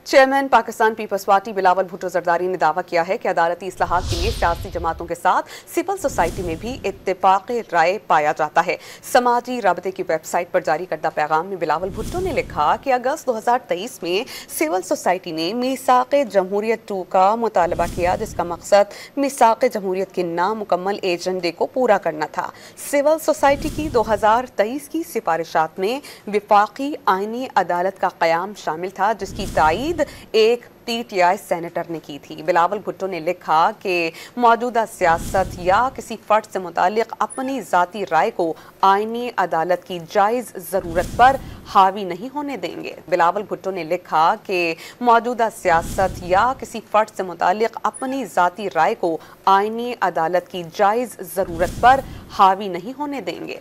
Chairman Pakistan Peoples Party Bilawal Bhutto Zardari ने दावा किया है कि अदालती इस्लाहात के लिए सियासी जमातों के साथ सिविल सोसाइटी में भी इत्तेफाक राय पाया जाता है। समाजी राबते की वेबसाइट पर जारी करदा पैगाम में बिलावल भुट्टो ने लिखा कि अगस्त 2023 में सिविल सोसाइटी ने मीसाक जमहूरियत 2 का मुतालबा किया, जिसका मकसद मीसाक जमहूरियत के नामुकम्मल एजेंडे को पूरा करना था। सिविल सोसाइटी की 2023 की सिफारिशात में विफाकी आईनी अदालत का क़याम शामिल था, जिसकी तायीद एक पीटीआई सेनेटर ने की थी। बिलावल भुट्टो ने लिखा कि मौजूदा सियासत या किसी फर्द से मुतालिक अपनी ज़ाती राय को आईनी अदालत की जायज़ ज़रूरत पर हावी नहीं होने देंगे। बिलावल भुट्टो ने लिखा कि मौजूदा सियासत या किसी फर्द से मुतालिक अपनी ज़ाती राय को आईनी अदालत की जायज़ ज़रूरत पर हावी नहीं होने देंगे।